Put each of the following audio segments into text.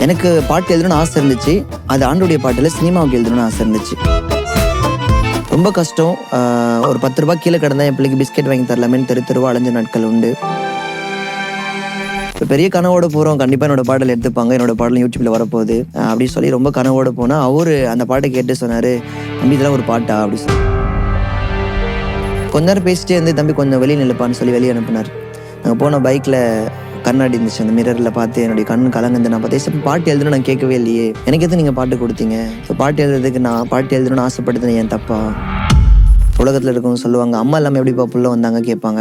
எனக்கு பாட்டு எழுதணும்னு ஆசை இருந்துச்சு. அது ஆண்டோடைய பாட்டில் சினிமாவுக்கு எழுதணும்னு ஆசை இருந்துச்சு. ரொம்ப கஷ்டம். ஒரு 10 ரூபாய் கீழே கிடந்தா என் பிள்ளைக்கு பிஸ்கெட் வாங்கி தரலாமேன்னு தெருவா அலைஞ்ச நாட்கள் உண்டு. இப்போ பெரிய கனவோட போகிறோம், கண்டிப்பாக என்னோட பாடல் எடுத்துப்பாங்க, என்னோட பாடல் யூடியூப்ல வரப்போகுது அப்படின்னு சொல்லி ரொம்ப கனவோட போனால் அவரு அந்த பாட்டை கேட்டு சொன்னார், தம்பி இதெல்லாம் ஒரு பாட்டா அப்படி சொல்லி. கொஞ்ச நேரம் பேசிட்டே இருந்து தம்பி கொஞ்சம் வெளியே நில்லுப்பான்னு சொல்லி வெளியே அனுப்புனார். நாங்கள் போன பைக்கில் கண்ணாடி இருந்துச்சு, அந்த மிரரில் பார்த்து என்னுடைய கண் கலங்குந்து நான் பார்த்தேன். பாட்டு எழுதணும் நான் கேட்கவே இல்லையே, எனக்கு எது நீங்கள் பாட்டு கொடுத்தீங்க? இப்போ பாட்டு எழுதுறதுக்கு நான் பாட்டு எழுதணும்னு ஆசைப்பட்டது என் தப்பா? உலகத்தில் இருக்கவங்க சொல்லுவாங்க, அம்மா இல்லாமல் எப்படிப்பா புள்ள வந்தாங்க கேட்பாங்க.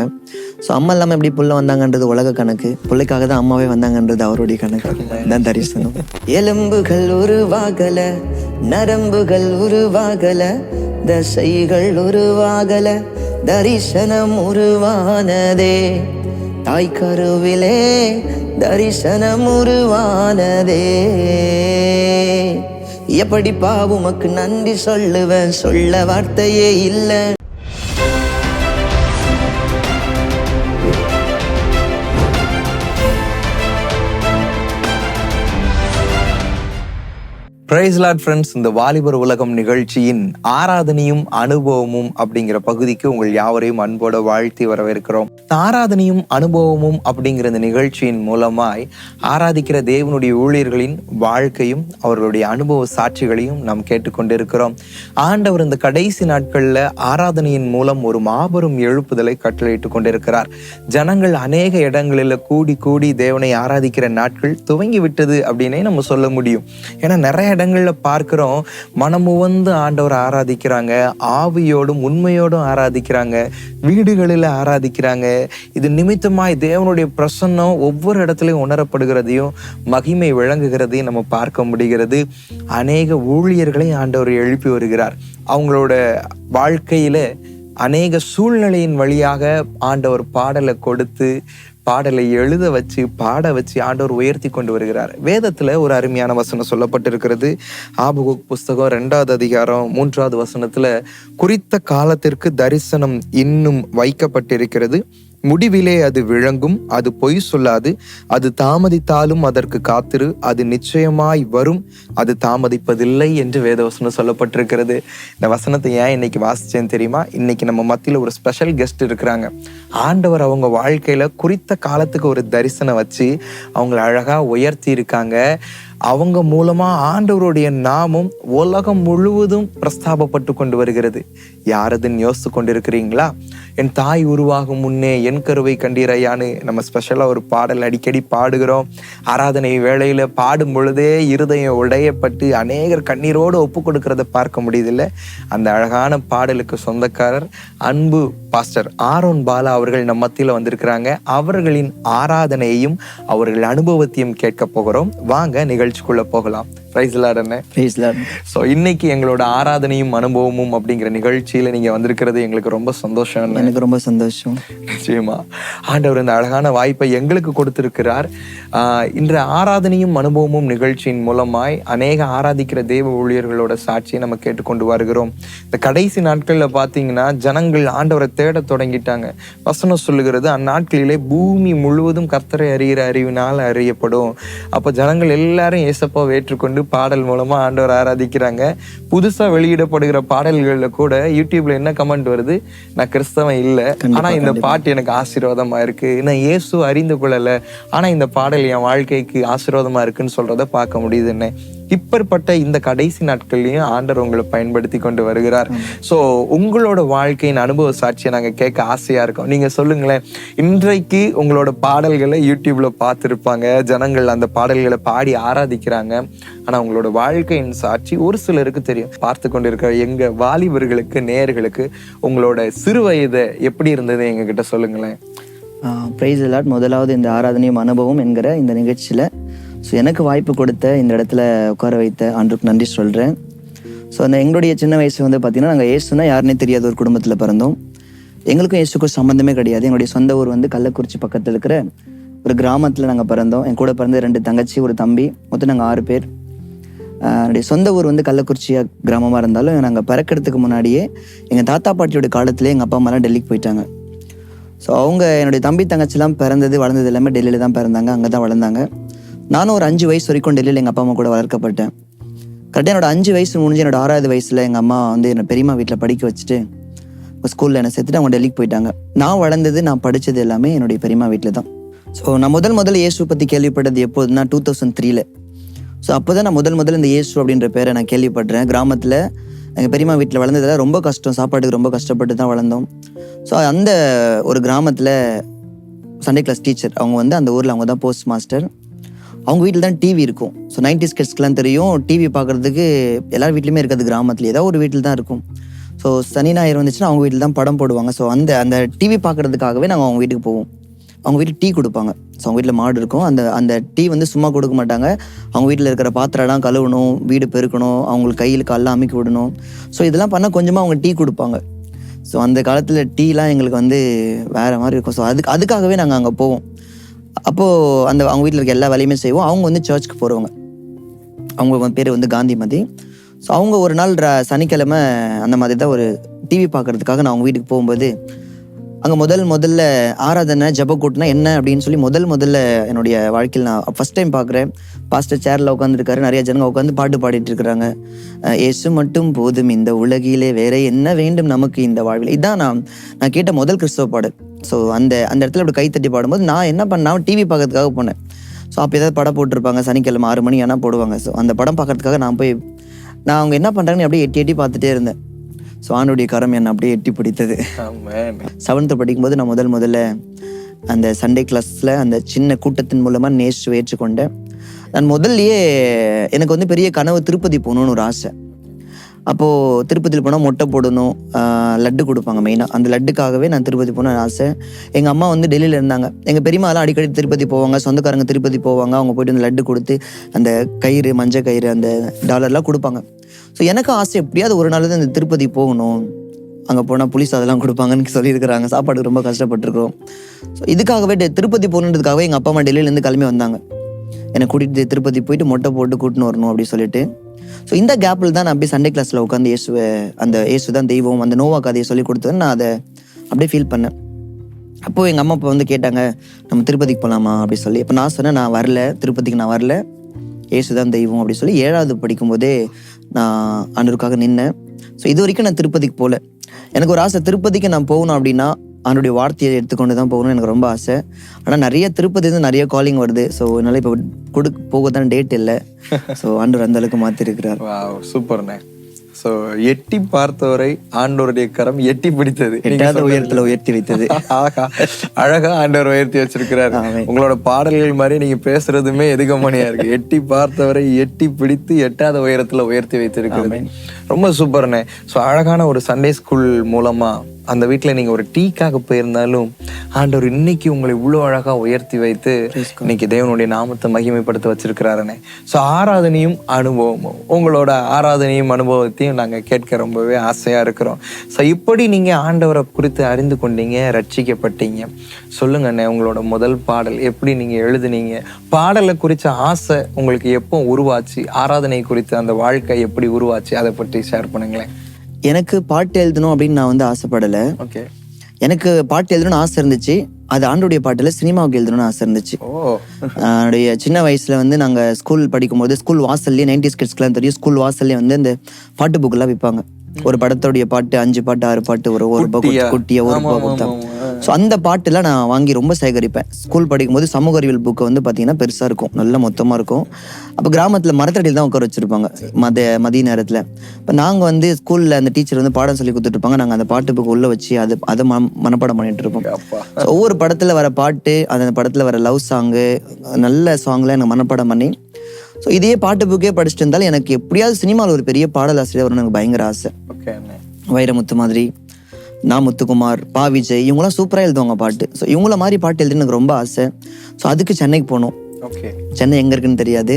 ஸோ அம்மா இல்லாமல் எப்படி புள்ள வந்தாங்கன்றது உலக கணக்கு, பிள்ளைக்காக தான் அம்மாவே வந்தாங்கன்றது அவருடைய கணக்கு தான் தரிசனம். எலும்புகள் உருவாகல, நரம்புகள் உருவாகல, தசைகள் உருவாகல, தரிசனம் உருவானதே. தாய் கருவிலே தரிசனம் உருவானதே. எப்படி உமக்கு நன்றி சொல்லுவேன், சொல்ல வார்த்தையே இல்லை. பிரைஸ் லார்ட் ஃப்ரெண்ட்ஸ், இந்த வாலிபர் உலகம் நிகழ்ச்சியின் ஆராதனையும் அனுபவமும் அப்படிங்கிற பகுதிக்கு உங்கள் யாவரையும் அன்போட வாழ்த்தி வரவேற்கிறோம். ஆராதனையும் அனுபவமும் அப்படிங்கிற இந்த நிகழ்ச்சியின் மூலமாய் ஆராதிக்கிற தேவனுடைய ஊழியர்களின் வாழ்க்கையும் அவர்களுடைய அனுபவ சாட்சிகளையும் நாம் கேட்டுக்கொண்டிருக்கிறோம். ஆண்டவர் இந்த கடைசி நாட்கள்ல ஆராதனையின் மூலம் ஒரு மாபெரும் எழுப்புதலை கட்டளையிட்டு கொண்டிருக்கிறார். ஜனங்கள் அநேக இடங்களில் கூடி கூடி தேவனை ஆராதிக்கிற நாட்கள் துவங்கி விட்டது அப்படின்னே நம்ம சொல்ல முடியும். ஏன்னா நிறைய இடங்கள்ல பார்க்கிறோம், மனமுவந்து ஆண்டவர் ஆராதிக்கிறாங்க, ஆவியோடும் உண்மையோடும் ஆராதிக்கிறாங்க, வீடுகளில் ஆராதிக்கிறாங்க. இது நிமித்தமாய் தேவனுடைய பிரசன்னம் ஒவ்வொரு இடத்துலையும் உணரப்படுகிறதையும் மகிமை விளங்குகிறதையும் நம்ம பார்க்க முடிகிறது. அநேக ஊழியர்களை ஆண்டவர் எழுப்பி வருகிறார். அவங்களோட வாழ்க்கையில அநேக சூழ்நிலையின் வழியாக ஆண்டவர் பாடலை கொடுத்து, பாடலை எழுத வச்சு, பாட வச்சு ஆண்டவர் உயர்த்தி கொண்டு வருகிறார். வேதத்துல ஒரு அருமையான வசனம் சொல்லப்பட்டிருக்கிறது. ஆபகுக் புஸ்தகம் 2வது அதிகாரம் 3வது வசனத்துல, குறித்த காலத்திற்கு தரிசனம் இன்னும் வைக்கப்பட்டிருக்கிறது, முடிவிலே அது விளங்கும், அது பொய் சொல்லாது, அது தாமதித்தாலும் அதற்கு காத்திரு, அது நிச்சயமாய் வரும், அது தாமதிப்பதில்லை என்று வேதவசனம் சொல்லப்பட்டிருக்கிறது. இந்த வசனத்தை ஏன் இன்னைக்கு வாசிச்சேன்னு தெரியுமா? இன்னைக்கு நம்ம மத்தியில ஒரு ஸ்பெஷல் கெஸ்ட் இருக்கிறாங்க. ஆண்டவர் அவங்க வாழ்க்கையில குறித்த காலத்துக்கு ஒரு தரிசனம் வச்சு அவங்களை அழகா உயர்த்தி இருக்காங்க. அவங்க மூலமா ஆண்டவருடைய நாமம் உலகம் முழுவதும் பிரஸ்தாபப்பட்டு கொண்டு வருகிறது. யாரதுன்னு யோசித்து கொண்டிருக்கிறீங்களா? என் தாய் உருவாகும் முன்னே என் கருவை கண்டீரையான்னு நம்ம ஸ்பெஷலா ஒரு பாடல் அடிக்கடி பாடுகிறோம். ஆராதனை வேளையில பாடும் பொழுதே இருதயம் உடையப்பட்டு அநேகர் கண்ணீரோடு ஒப்பு கொடுக்கறத பார்க்க முடியுதில்ல. அந்த அழகான பாடலுக்கு சொந்தக்காரர் அன்பு பாஸ்டர் ஆரோன் பாலா அவர்கள் நம்ம மத்தியில வந்திருக்கிறாங்க. அவர்களின் ஆராதனையையும் அவர்கள் அனுபவத்தையும் கேட்க போகிறோம். வாங்க நிகழ்ச்சிக்குள்ள போகலாம். பிரைஸ் லார்ட் அண்ணே. Praise Lord. ஸோ இன்னைக்கு எங்களோட ஆராதனையும் அனுபவமும் அப்படிங்கிற நிகழ்ச்சியில நீங்க வந்திருக்கிறது எங்களுக்கு ரொம்ப சந்தோஷம். எனக்கு ரொம்ப சந்தோஷம். நிச்சயமா ஆண்டவர் இந்த அழகான வாய்ப்பை எங்களுக்கு கொடுத்திருக்கிறார். இன்று ஆராதனையும் அனுபவமும் நிகழ்ச்சியின் மூலமாய் அநேக ஆராதிக்கிற தேவ ஊழியர்களோட சாட்சியை நம்ம கேட்டுக்கொண்டு வருகிறோம். இந்த கடைசி நாட்கள்ல பாத்தீங்கன்னா ஜனங்கள் ஆண்டவரை தேட தொடங்கிட்டாங்க. வசனம் சொல்லுகிறது, அந்நாட்களிலே பூமி முழுவதும் கர்த்தரை அறிகிற அறிவினால் அறியப்படும். அப்ப ஜனங்கள் எல்லாரும் இயேசப்பாவை ஏற்றுக்கொண்டு பாடல் மூலமா ஆண்டவர் ஆராதிக்கிறாங்க. புதுசா வெளியிடப்படுகிற பாடல்கள்ல கூட யூடியூப்ல என்ன கமெண்ட் வருது, நான் கிறிஸ்தவன் இல்ல, ஆனா இந்த பாட்டு எனக்கு ஆசீர்வாதமா இருக்கு, நான் இயேசு அறிந்து கொள்ளல, ஆனா இந்த பாடல் என் வாழ்க்கைக்கு ஆசீர்வாதமா இருக்குன்னு சொல்றத பார்க்க முடியுது. என்ன இப்பேற்பட்ட இந்த கடைசி நாட்கள்லயும் ஆண்டவர் உங்களை பயன்படுத்தி கொண்டு வருகிறார். ஸோ உங்களோட வாழ்க்கையின் அனுபவ சாட்சியை நாங்க கேட்க ஆசையா இருக்கோம். நீங்க சொல்லுங்களேன், இன்றைக்கு உங்களோட பாடல்களை யூடியூப்ல பார்த்துருப்பாங்க, ஜனங்கள் அந்த பாடல்களை பாடி ஆராதிக்கிறாங்க. ஆனா உங்களோட வாழ்க்கையின் சாட்சி ஒரு சிலருக்கு தெரியும். பார்த்து கொண்டிருக்கிற எங்க வாலிபர்களுக்கு, நேயர்களுக்கு உங்களோட சிறு வயது எப்படி இருந்தது எங்க கிட்ட சொல்லுங்களேன். Praise Lord. முதலாவது இந்த ஆராதனையும் அனுபவம் என்கிற இந்த நிகழ்ச்சியில் ஸோ எனக்கு வாய்ப்பு கொடுத்த, இந்த இடத்துல உட்கார வைத்த ஆண்டுக்கு நன்றி சொல்கிறேன். ஸோ அந்த எங்களுடைய சின்ன வயசு வந்து பார்த்திங்கன்னா, நாங்கள் ஏசுனா யாருன்னே தெரியாத ஒரு குடும்பத்தில் பிறந்தோம். எங்களுக்கும் ஏசுக்கும் சம்மந்தமே கிடையாது. எங்களுடைய சொந்த ஊர் வந்து கள்ளக்குறிச்சி பக்கத்தில் இருக்கிற ஒரு கிராமத்தில் நாங்கள் பிறந்தோம். என் கூட பிறந்த 2 தங்கச்சி, ஒரு தம்பி, மொத்தம் நாங்கள் 6 பேர். என்னுடைய சொந்த ஊர் வந்து கள்ளக்குறிச்சி கிராமமாக இருந்தாலும் நாங்கள் பிறக்கிறதுக்கு முன்னாடியே எங்கள் தாத்தா பாட்டியோட காலத்திலே எங்கள் அப்பா அம்மாலாம் டெல்லிக்கு போயிட்டாங்க. ஸோ அவங்க என்னுடைய தம்பி தங்கச்சிலாம் பிறந்தது வளர்ந்தது எல்லாமே டெல்லியில் தான் பிறந்தாங்க, அங்கே தான் வளர்ந்தாங்க. நானும் ஒரு 5 வயசு வரைக்கும் டெல்லியில் எங்கள் அப்பா அம்மா கூட வளர்க்கப்பட்டேன். கரெக்டாக என்னோட 5 வயசு முடிஞ்சு என்னோட 6வது வயசில் எங்கள் அம்மா வந்து என்னை பெரியம்மா வீட்டில் படிக்க வச்சுட்டு ஸ்கூலில் என்னை சேர்த்துட்டு அவங்க டெல்லிக்கு போயிட்டாங்க. நான் வளர்ந்தது, நான் படித்தது எல்லாமே என்னுடைய பெரியம்மா வீட்டில் தான். ஸோ நான் முதல்ல இயேசு பற்றி கேள்விப்பட்டது எப்போதுனா 2003. ஸோ அப்போ தான் நான் முதல்ல இந்த இயேசு அப்படின்ற பேரை நான் கேள்விப்படுறேன். கிராமத்தில் எங்கள் பெரியம்மா வீட்டில் வளர்ந்ததில் ரொம்ப கஷ்டம், சாப்பாட்டுக்கு ரொம்ப கஷ்டப்பட்டு தான் வளர்ந்தோம். ஸோ அந்த ஒரு கிராமத்தில் சண்டே கிளாஸ் டீச்சர் அவங்க வந்து அந்த ஊரில் அவங்க தான் போஸ்ட் மாஸ்டர். அவங்க வீட்டில் தான் டிவி இருக்கும். ஸோ 90s கிட்ஸ்க்குலாம் தெரியும், டிவி பார்க்குறதுக்கு எல்லார் வீட்லையுமே இருக்காது, கிராமத்தில் ஏதாவது ஒரு வீட்டில் தான் இருக்கும். ஸோ சனி ஞாயிறு வந்துச்சுன்னா அவங்க வீட்டில் தான் படம் போடுவாங்க. ஸோ அந்த டிவி பார்க்குறதுக்காகவே நாங்கள் அவங்க வீட்டுக்கு போவோம். அவங்க வீட்டில் டீ கொடுப்பாங்க. ஸோ அவங்க வீட்டில் மாடு இருக்கும். அந்த டீ வந்து சும்மா கொடுக்க மாட்டாங்க. அவங்க வீட்டில் இருக்கிற பாத்திரம்லாம் கழுவணும், வீடு பெருக்கணும், அவங்களுக்கு கையில் காலெலாம் அமைக்க விடணும். ஸோ இதெல்லாம் பண்ணால் கொஞ்சமாக அவங்க டீ கொடுப்பாங்க. ஸோ அந்த காலத்தில் டீலாம் எங்களுக்கு வந்து வேறு மாதிரி இருக்கும். ஸோ அதுக்காகவே நாங்கள் அங்கே போவோம். அப்போது அவங்க வீட்டில் இருக்க எல்லா வேலையுமே செய்வோம். அவங்க வந்து சர்ச்சுக்கு போகிறவங்க. அவங்க பேர் வந்து காந்திமதி. ஸோ அவங்க ஒரு நாள் சனிக்கிழமை அந்த மாதிரி தான் ஒரு டிவி பார்க்குறதுக்காக நான் அவங்க வீட்டுக்கு போகும்போது அங்கே முதல்ல ஆராதனை ஜப கூட்டினா என்ன அப்படின்னு சொல்லி முதல்ல என்னுடைய வாழ்க்கையில் நான் ஃபஸ்ட் டைம் பார்க்குறேன். பாஸ்டர் சேரில் உட்காந்துருக்காரு, நிறைய ஜனங்க உட்காந்து பாட்டு பாடிட்டு இருக்கிறாங்க. இயேசு மட்டும் போதும் இந்த உலகிலே, வேற என்ன வேண்டும் நமக்கு இந்த வாழ்வில். இதுதான் நான் கேட்ட முதல் கிறிஸ்தவ பாடல். ஸோ அந்த இடத்துல அப்படி கைத்தட்டி பாடும்போது நான் என்ன பண்ணேன், டிவி பார்க்கறதுக்காக போனேன். ஸோ அப்போ ஏதாவது படம் போட்டிருப்பாங்க, சனிக்கிழமை 6 மணி ஆனால் போடுவாங்க. ஸோ அந்த படம் பார்க்கறதுக்காக நான் அவங்க என்ன பண்ணுறாங்கன்னு அப்படியே எட்டி பார்த்துட்டே இருந்தேன். ஸோ ஆண்டுடைய கரம் என்னை அப்படியே எட்டி பிடித்தது. 7th படிக்கும்போது நான் முதல்ல அந்த சண்டே கிளாஸில் அந்த சின்ன கூட்டத்தின் மூலமாக நேற்று ஏற்றுக்கொண்டேன். நான் முதல்லையே எனக்கு வந்து பெரிய கனவு திருப்பதி போகணுன்னு ஒரு ஆசை. அப்போது திருப்பதியில் போனால் மொட்டை போடணும், லட்டு கொடுப்பாங்க மெயினாக. அந்த லட்டுக்காகவே நான் திருப்பதி போகணுன்னு ஆசை. எங்கள் அம்மா வந்து டெல்லியில் இருந்தாங்க. எங்கள் பெரியம்மாலாம் அடிக்கடி திருப்பதி போவாங்க, சொந்தக்காரங்க திருப்பதி போவாங்க. அவங்க போய்ட்டு அந்த லட்டு கொடுத்து அந்த கயிறு, மஞ்சள் கயிறு, அந்த டாலர்லாம் கொடுப்பாங்க. ஸோ எனக்கு ஆசை எப்படியாவது ஒரு நாள் தான் இந்த திருப்பதி போகணும், அங்கே போனால் புளிஸ் அதெல்லாம் கொடுப்பாங்கன்னு சொல்லியிருக்கிறாங்க. சாப்பாடுக்கு ரொம்ப கஷ்டப்பட்டுருக்கோம். ஸோ இதுக்காகவே திருப்பதி போகணுன்றதுக்காகவே எங்கள் அப்பா அம்மா டெல்லியிலேருந்து கிளம்பி வந்தாங்க. என்னை கூட்டிகிட்டு திருப்பதி போயிட்டு மொட்டை போட்டு கூட்டின்னு வரணும் அப்படின்னு சொல்லிட்டு. ஸோ இந்த கேப்பில் தான் நான் அப்படியே சண்டே கிளாஸில் உட்காந்து இயேசு தான் தெய்வம், அந்த நோவா கதையை சொல்லி கொடுத்தேன். நான் அதை அப்படியே ஃபீல் பண்ணேன். அப்போது எங்கள் அம்மா அப்பா வந்து கேட்டாங்க, நம்ம திருப்பதிக்கு போகலாமா அப்படி சொல்லி. இப்போ நான் சொன்னேன், நான் வரல, திருப்பதிக்கு நான் வரல, இயேசு தான் தெய்வம் அப்படி சொல்லி 7வது படிக்கும்போதே நான் ஆண்டவருக்காக நின்னேன். ஸோ இது வரைக்கும் நான் திருப்பதிக்கு போகல. எனக்கு ஒரு ஆசை, திருப்பதிக்கு நான் போகணும் அப்படின்னா ஆண்டோடைய வார்த்தையை எடுத்துக்கொண்டு தான் போகணும்னு எனக்கு ரொம்ப ஆசை. ஆனால் திருப்பதிலேருந்து நிறைய காலிங் வருது. ஸோ என்னால் இப்போ போக தான் டேட் இல்லை. ஸோ ஆண்டவர் அந்த அளவுக்கு மாற்றிருக்கிறார். சூப்பர்ண்ணே. ஸோ எட்டி பார்த்தவரை ஆண்டவருடைய கரம் எட்டி பிடித்தது, 8வது உயரத்தில் உயர்த்தி வைத்தது. அழகா ஆண்டவர் உயர்த்தி வச்சிருக்கிறார். உங்களோட பாடல்கள் மாதிரி நீங்க பேசுறதுமே எதுகமணியா இருக்கு. எட்டி பார்த்தவரை எட்டி பிடித்து 8வது உயரத்துல உயர்த்தி வைத்திருக்கிறது. ரொம்ப சூப்பர்ண்ணே. ஸோ அழகான ஒரு சண்டே ஸ்கூல் மூலமா அந்த வீட்டில் நீங்கள் ஒரு டீக்காக போயிருந்தாலும் ஆண்டவர் இன்னைக்கு உங்களை இவ்வளோ அழகாக உயர்த்தி வைத்து இன்னைக்கு தேவனுடைய நாமத்தை மகிமைப்படுத்த வச்சிருக்கிறாருண்ணே. ஸோ ஆராதனையும் அனுபவமும், உங்களோட ஆராதனையும் அனுபவத்தையும் நாங்கள் கேட்க ரொம்பவே ஆசையாக இருக்கிறோம். ஸோ இப்படி நீங்கள் ஆண்டவரை குறித்து அறிந்து கொண்டீங்க, ரட்சிக்கப்பட்டீங்க. சொல்லுங்கண்ணே, உங்களோட முதல் பாடல் எப்படி நீங்கள் எழுதுனீங்க? பாடலை குறித்த ஆசை உங்களுக்கு எப்போ உருவாச்சு? ஆராதனை குறித்து அந்த வாழ்க்கை எப்படி உருவாச்சு? அதை பற்றி ஷேர் பண்ணுங்களேன். எனக்கு பாட்டு எழுதணும் அப்படின்னு நான் வந்து ஆசைப்படலை. ஓகே, எனக்கு பாட்டு எழுதணும்னு ஆசை இருந்துச்சு. அது ஆண்டோடைய பாட்டில் சினிமாவுக்கு எழுதணும்னு ஆசை இருந்துச்சு. என்னுடைய சின்ன வயசில் வந்து நாங்கள் ஸ்கூல் படிக்கும்போது ஸ்கூல் வாசல்லேயே 90s கிட்ஸ்க்குலாம் தெரியும், ஸ்கூல் வாசல்லேயே வந்து இந்த பாட்டு புக்கெல்லாம் விற்பாங்க. ஒரு படத்தோடைய பாட்டு 5 பாட்டு 6 பாட்டு ஒரு குட்டியா ஒரு கொடுத்தா. ஸோ அந்த பாட்டுலாம் நான் வாங்கி ரொம்ப சேகரிப்பேன். ஸ்கூல் படிக்கும்போது சமூக அறிவியல் புக்கை வந்து பார்த்தீங்கன்னா பெருசாக இருக்கும், நல்ல மொத்தமாக இருக்கும். அப்போ கிராமத்தில் மரத்தடியில் தான் உட்கார வச்சுருப்பாங்க மதிய நேரத்தில். இப்போ நாங்கள் வந்து ஸ்கூலில் அந்த டீச்சர் வந்து பாடம் சொல்லி கொடுத்துட்ருப்பாங்க, நாங்கள் அந்த பாட்டு புக்கு உள்ளே வச்சு அதை மனப்பாடம் பண்ணிட்டு இருப்போம். ஒவ்வொரு படத்தில் வர பாட்டு, அந்த படத்தில் வர லவ் சாங்கு, நல்ல சாங்லாம் எனக்கு மனப்பாடம் பண்ணி, ஸோ இதே பாட்டு புக்கே படிச்சுட்டு இருந்தாலும் எனக்கு எப்படியாவது சினிமாவில் ஒரு பெரிய பாடல் ஆசிரியர் வரணும்னு எனக்கு பயங்கர ஆசை. வைரமுத்து மாதிரி, நான் முத்துக்குமார், பா விஜய், இவங்களாம் சூப்பராக எழுதுவாங்க பாட்டு. ஸோ இவங்கள மாதிரி பாட்டு எழுதுன்னு எனக்கு ரொம்ப ஆசை. ஸோ அதுக்கு சென்னைக்கு போகணும். சென்னை எங்கே இருக்குன்னு தெரியாது.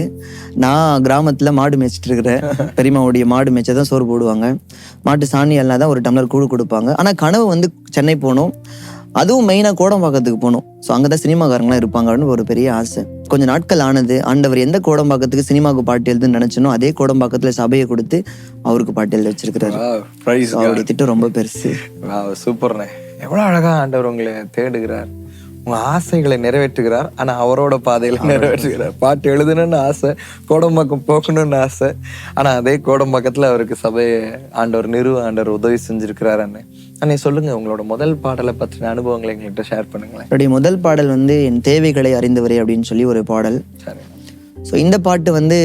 நான் கிராமத்தில் மாடு மேய்ச்சிட்டு இருக்கிறேன். பெரியம்மாவுடைய மாடு மேய்ச்சா தான் சோறு போடுவாங்க. மாட்டு சாணி எல்லாம் தான் ஒரு டம்ளர் கூழ் கொடுப்பாங்க. ஆனால் கனவு வந்து சென்னை போகணும், அதுவும் மெயினாக கோடம்பாக்கத்துக்கு போகணும். ஸோ அங்கே தான் சினிமாக்காரங்களாம் இருப்பாங்க அப்படின்னு ஒரு பெரிய ஆசை. கொஞ்சம் நாட்கள் ஆனது. ஆண்டவர் எந்த கோடம்பாக்கத்துக்கு சினிமாவுக்கு பாட்டு எழுதுன்னு நினைச்சனோ அதே கோடம்பாக்கத்தில் சபையை கொடுத்து அவருக்கு பாட்டு எழுத வச்சிருக்கிறாரு. அவருடைய திட்டம் ரொம்ப பெருசு. சூப்பர்ண்ணே. எவ்வளோ அழகா ஆண்டவர் உங்களை தேடுகிறார். உங்க ஆசைகளை நிறைவேற்றுகிறார். ஆனா அவரோட பாதையில நிறைவேற்றுகிறார். பாட்டு எழுதணும்னு ஆசை, கோடம்பாக்கம் போகணும்னு ஆசை, ஆனா அதே கோடம்பாக்கத்துல அவருக்கு சபையை ஆண்டவர் உதவி செஞ்சிருக்கிறார். அண்ணே சொல்லுங்க, உங்களோட முதல் பாடலை பற்றின அனுபவங்களை எங்கள்கிட்ட ஷேர் பண்ணுங்களேன். என்னுடைய முதல் பாடல் வந்து என் தேவைகளை அறிந்தவரே அப்படின்னு சொல்லி ஒரு பாடல். சரி. ஸோ இந்த பாட்டு வந்து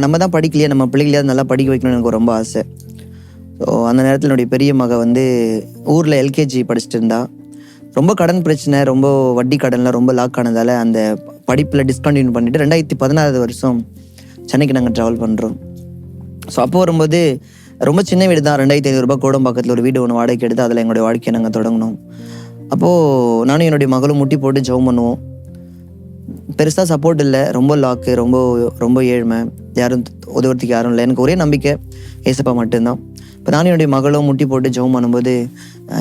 நம்ம தான் படிக்கலையா, நம்ம பிள்ளைகளையாவது நல்லா படிக்க வைக்கணும்னு எனக்கு ரொம்ப ஆசை. ஸோ அந்த நேரத்தில் என்னுடைய பெரிய மக வந்து ஊரில் எல்கேஜி படிச்சுட்டு இருந்தா. ரொம்ப கடன் பிரச்சனை, ரொம்ப வட்டி கடன்லாம் ரொம்ப லாக் ஆனதால் அந்த படிப்பில் டிஸ்கண்டினியூ பண்ணிவிட்டு 2016 வருஷம் சென்னைக்கு நாங்கள் ட்ராவல் பண்ணுறோம். ஸோ அப்போ வரும்போது ரொம்ப சின்ன வீடு தான், 2500 ரூபாய் கோடம்பாக்கத்தில் ஒரு வீடு ஒன்று வாடகைக்கு எடுத்து அதில் எங்களுடைய வாழ்க்கையை நாங்கள் தொடங்கினோம். அப்போது நானும் என்னுடைய மகளும் முட்டி போட்டு ஜெபம் பண்ணுவோம். பெருசாக சப்போர்ட் இல்லை, ரொம்ப லாக்கு, ரொம்ப ரொம்ப ஏழ்மை, யாரும் உதவுறதுக்கு யாரும் இல்லை. எனக்கு ஒரே நம்பிக்கை ஏசப்பா மட்டும்தான். இப்போ நானும் என்னுடைய மகளும் முட்டி போட்டு ஜெபம் பண்ணும்போது,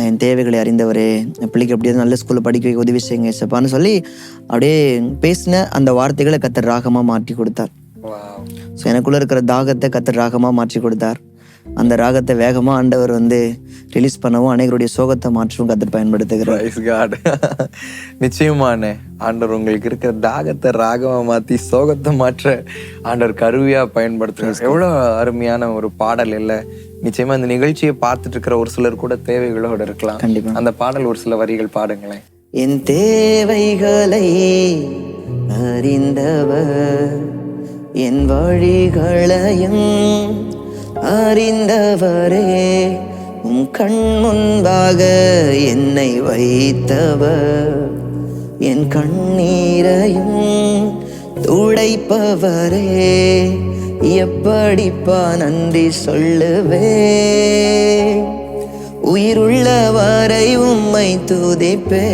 என் தேவைகளை அறிந்தவரே, என் பிள்ளைக்கு எப்படியாவது நல்ல ஸ்கூலில் படிக்க வைக்க உதவி செய்யுங்க ஏசப்பான்னு சொல்லி அப்படியே பேசின அந்த வார்த்தைகளை கர்த்தர் ராகமாக மாற்றி கொடுத்தார். ஸோ எனக்குள்ளே இருக்கிற தாகத்தை கர்த்தர் ராகமாக மாற்றி கொடுத்தார். அந்த ராகத்தை வேகமாக ஆண்டவர் வந்து ரிலீஸ் பண்ணவும் அனைவருடைய சோகத்தை மாற்றவும் கர்த்தர் பயன்படுத்துகிறார். நிச்சயமான ஆண்டவர் உங்களுக்கு இருக்கிற தாகத்தை ராகமா மாத்தி சோகத்தை மாற்ற ஆண்டவர் கருவியா பயன்படுத்துறாரு. எவ்வளவு அருமையான ஒரு பாடல் இல்ல? நிச்சயமா இந்த நிகழ்ச்சியை பார்த்துட்டு இருக்கிற ஒரு சிலர் கூட தேவைகளோட இருக்கலாம். கண்டிப்பா அந்த பாடல் ஒரு சில வரிகள் பாடுங்களேன். என் தேவைகளை அறிந்தவர், என் வழிகளையும் அறிந்தவரே, உம் கண் முன்பாக என்னை வைத்தவர், என் கண்ணீரையும் துடைப்பவரே, எப்படிப்பா நன்றி சொல்லுவே, உயிருள்ளவரை உம்மை துதிப்பே,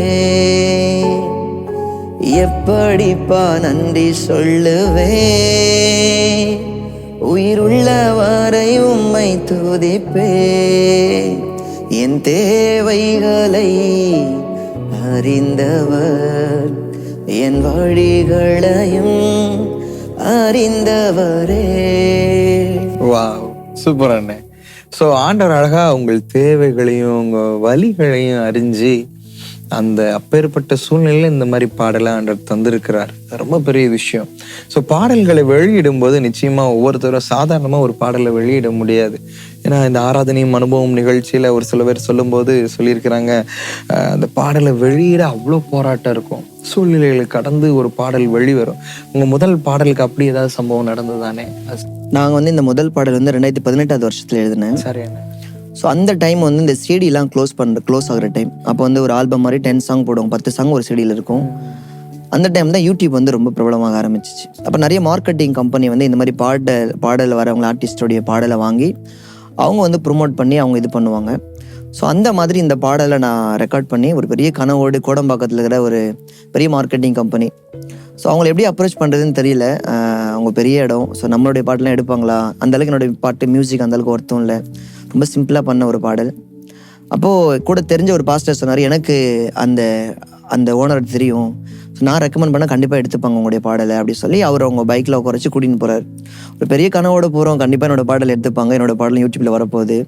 எப்படிப்பா நன்றி சொல்லுவே, உயிருள்ளவரை உம்மை துதிப்பே, என் தேவைகளை அறிந்தவர், என் வழிகளையும் அறிந்தவரே. வாவ், சூப்பர் அண்ணே. ஸோ ஆண்டவர் அழகா உங்கள் தேவைகளையும் உங்க வலிகளையும் அறிஞ்சு அந்த அப்பேற்பட்ட சூழ்நிலையில இந்த மாதிரி பாடலை ஆண்டவர் தந்திருக்கிறார். ரொம்ப பெரிய விஷயம். ஸோ பாடல்களை வெளியிடும் போது நிச்சயமா ஒவ்வொருத்தரும் சாதாரணமா ஒரு பாடலை வெளியிட முடியாது. ஏன்னா இந்த ஆராதனையும் அனுபவம் நிகழ்ச்சியில ஒரு சில பேர் சொல்லும்போது சொல்லியிருக்கிறாங்க, அந்த பாடலை வெளியிட அவ்வளோ போராட்டம் இருக்கும். சூழ்நிலைகளை கடந்து ஒரு பாடல் வெளிவரும். உங்க முதல் பாடலுக்கு அப்படி ஏதாவது சம்பவம் நடந்ததானே? நாங்கள் வந்து இந்த முதல் பாடல் வந்து 2018 வருஷத்துல எழுதினேன். சரி அண்ணா. ஸோ அந்த டைம் வந்து இந்த சிடிலாம் க்ளோஸ் ஆகிற டைம். அப்போ வந்து ஒரு ஆல்பம் மாதிரி 10 சாங் போடுவோம், 10 சாங் ஒரு சிடியில் இருக்கும். அந்த டைம் தான் யூடியூப் வந்து ரொம்ப பிரபலமாக ஆரம்பிச்சிச்சு. அப்போ நிறைய மார்க்கெட்டிங் கம்பெனி வந்து இந்த மாதிரி பாடல் வரவங்க ஆர்டிஸ்டோடைய பாடலை வாங்கி அவங்க வந்து ப்ரொமோட் பண்ணி அவங்க இது பண்ணுவாங்க. ஸோ அந்த மாதிரி இந்த பாடலை நான் ரெக்கார்ட் பண்ணி ஒரு பெரிய கனவோடு கோடம்பாக்கத்தில் இருக்கிற ஒரு பெரிய மார்க்கெட்டிங் கம்பெனி. ஸோ அவங்களை எப்படி அப்ரோச் பண்ணுறதுன்னு தெரியல. அவங்க பெரிய இடம், ஸோ நம்மளுடைய பாட்டெலாம் எடுப்பாங்களா, அந்தளவுக்கு என்னுடைய பாட்டு மியூசிக் அந்தளவுக்கு ஒருத்தம் இல்லை, ரொம்ப சிம்பிளாக பண்ண ஒரு பாடல். அப்போது கூட தெரிஞ்ச ஒரு பாஸ்டர் சொன்னார், எனக்கு அந்த ஓனர் தெரியும், ஸோ நான் ரெக்கமெண்ட் பண்ணால் கண்டிப்பாக எடுத்துப்பாங்க உங்களுடைய பாடலை அப்படி சொல்லி அவர் அவங்க பைக்கில் உட்காரச்சு கூட்டின்னு போகிறார். ஒரு பெரிய கனவோடு போகிறோம், கண்டிப்பாக என்னோடய பாடல் எடுத்துப்பாங்க, என்னோடய பாடல் யூடியூப்பில் வரப்போகுது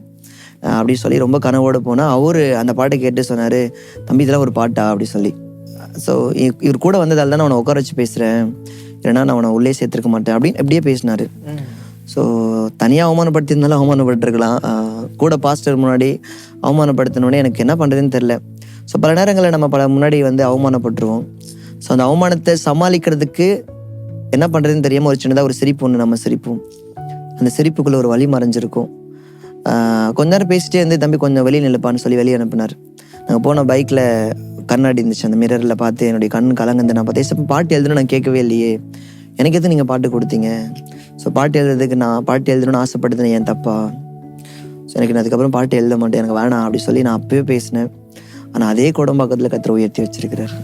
அப்படி சொல்லி ரொம்ப கனவோடு போனால் அவர் அந்த பாட்டை கேட்டு சொன்னார், தம்பி இதெல்லாம் ஒரு பாட்டா அப்படி சொல்லி. ஸோ இவர் கூட வந்ததால் தான் நான் அவனை உட்கார வச்சு பேசுகிறேன், இல்லைன்னா நான் அவனை உள்ளே சேர்த்துருக்க மாட்டேன் அப்படின்னு எப்படியே பேசினார். ஸோ தனியாக அவமானப்படுத்தியிருந்தாலும் அவமானப்பட்டிருக்கலாம், கூட பாஸ்டர் முன்னாடி அவமானப்படுத்தினோடனே எனக்கு என்ன பண்ணுறதுன்னு தெரில. ஸோ பல நேரங்களில் நம்ம முன்னாடி வந்து அவமானப்பட்டுருவோம். ஸோ அந்த அவமானத்தை சமாளிக்கிறதுக்கு என்ன பண்ணுறதுன்னு தெரியாமல் ஒரு சின்னதாக ஒரு சிரிப்பு ஒன்று நம்ம சிரிப்போம். அந்த சிரிப்புக்குள்ளே ஒரு வலி மறைஞ்சிருக்கும். கொஞ்ச நேரம் பேசிட்டே இருந்து தம்பி கொஞ்சம் வெளியே நிலைப்பான்னு சொல்லி வெளியே அனுப்பினார். நாங்கள் போன பைக்கில் கண்ணாடி இருந்துச்சு, அந்த மிரரில் பார்த்து என்னுடைய கண் கலங்கந்து நான் பார்த்தேன், பாட்டு எழுதணும் நான் கேட்கவே இல்லையே, எனக்கு எது நீங்கள் பாட்டு கொடுத்தீங்க, ஸோ பாட்டு எழுதுறதுக்கு நான் பாட்டு எழுதணும்னு ஆசைப்படுதுன்னு என் தப்பா, ஸோ எனக்கு நான் அதுக்கப்புறம் பாட்டு எழுத மாட்டேன், எனக்கு வேணாம் அப்படி சொல்லி நான் அப்பவே பேசினேன். ஆனால் அதே கோடம்பாக்கத்தில் கர்த்தர் உயர்த்தி வச்சிருக்கிறார்.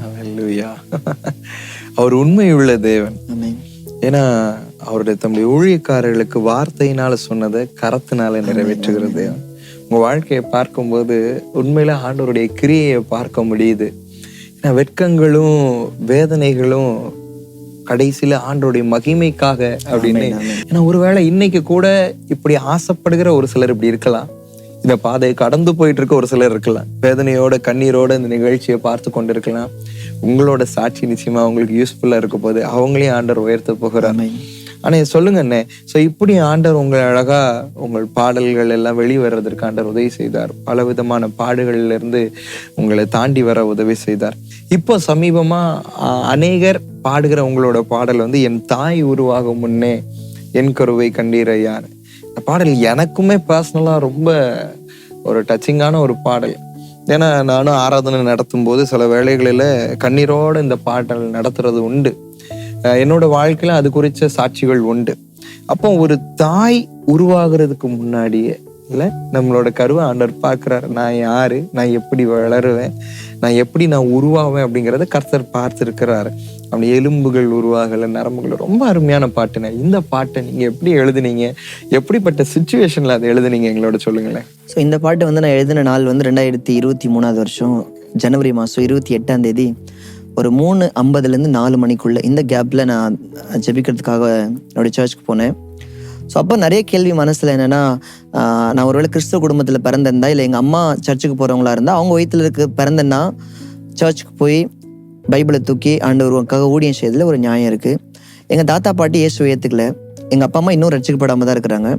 அவர் உண்மையுள்ள தேவன். ஆமென். ஏன்னா அவருடைய தம்முடைய ஊழியக்காரர்களுக்கு வார்த்தையினால சொன்னதை கரத்தினால நிறைவேற்றுகிறது. உங்க வாழ்க்கையை பார்க்கும்போது உண்மையில ஆண்டவருடைய கிரியையை பார்க்க முடியுது. ஏன்னா வெட்கங்களும் வேதனைகளும் கடைசியில ஆண்டவருடைய மகிமைக்காக அப்படின்னு. ஏன்னா ஒருவேளை இன்னைக்கு கூட இப்படி ஆசைப்படுகிற ஒரு சிலர் இப்படி இருக்கலாம், இந்த பாதையை கடந்து போயிட்டு இருக்க ஒரு சிலர் இருக்கலாம், வேதனையோட கண்ணீரோட இந்த நிகழ்ச்சியை பார்த்து கொண்டு இருக்கலாம். உங்களோட சாட்சி நிச்சயமா அவங்களுக்கு யூஸ்ஃபுல்லா இருக்க போது, அவங்களையும் ஆண்டவர் உயர்த்த போகிறார். ஆமென். ஆனா சொல்லுங்க அண்ணே, ஸோ இப்படி ஆண்டவர் உங்களை அழகா உங்கள் பாடல்கள் எல்லாம் வெளிவரதற்கு ஆண்டவர் உதவி செய்தார். பல விதமான பாடுகள்ல இருந்து உங்களை தாண்டி வர உதவி செய்தார். இப்போ சமீபமா அநேகர் பாடுகிற உங்களோட பாடல் வந்து என் தாய் உருவாகும் முன்னே என் கருவை கண்டீரையான்னு. இந்த பாடல் எனக்குமே பர்சனலா ரொம்ப ஒரு டச்சிங்கான ஒரு பாடல். ஏன்னா நானும் ஆராதனை நடத்தும் போது சில வேளைகளில் கண்ணீரோட இந்த பாடல் நடத்துறது உண்டு. என்னோட வாழ்க்கையில அது குறித்த சாட்சிகள் உண்டு. அப்போ ஒரு தாய் உருவாகிறதுக்கு முன்னாடியே இல்லை நம்மளோட கருவை ஆண்டவர் பார்க்குறாரு. நான் யாரு, நான் எப்படி வளருவேன், நான் உருவாவேன் அப்படிங்கிறத கர்த்தர் பார்த்துருக்கிறாரு. அப்படி எலும்புகள் உருவாகலை, நரம்புகள். ரொம்ப அருமையான பாட்டுங்க. இந்த பாட்டை நீங்க எப்படி எழுதுனீங்க, எப்படிப்பட்ட சுச்சுவேஷன்ல அதை எழுதுனீங்க எங்களோட சொல்லுங்களேன். ஸோ இந்த பாட்டு வந்து நான் எழுதின நாள் வந்து 2023 ஜனவரி மாதம் 28 ஒரு 3:50 4 மணிக்குள்ளே இந்த கேப்பில் நான் ஜெபிக்கிறதுக்காக என்னுடைய சர்ச்சுக்கு போனேன். ஸோ அப்போ நிறைய கேள்வி மனசில் என்னென்னா, நான் ஒருவேளை கிறிஸ்தவ குடும்பத்தில் பிறந்திருந்தா, இல்லை எங்கள் அம்மா சர்ச்சுக்கு போகிறவங்களா இருந்தால் அவங்க வயிற்றுல பிறந்தேன்னா சர்ச்சுக்கு போய் பைபிளை தூக்கி ஆண்டவருக்காக ஊழியம் செய்யறதுல ஒரு நியாயம் இருக்குது. எங்கள் தாத்தா பாட்டி இயேசுவை ஏற்றுக்கல, எங்கள் அப்பா அம்மா இன்னும் ரட்சிக்கப்படாமல் தான் இருக்கிறாங்க.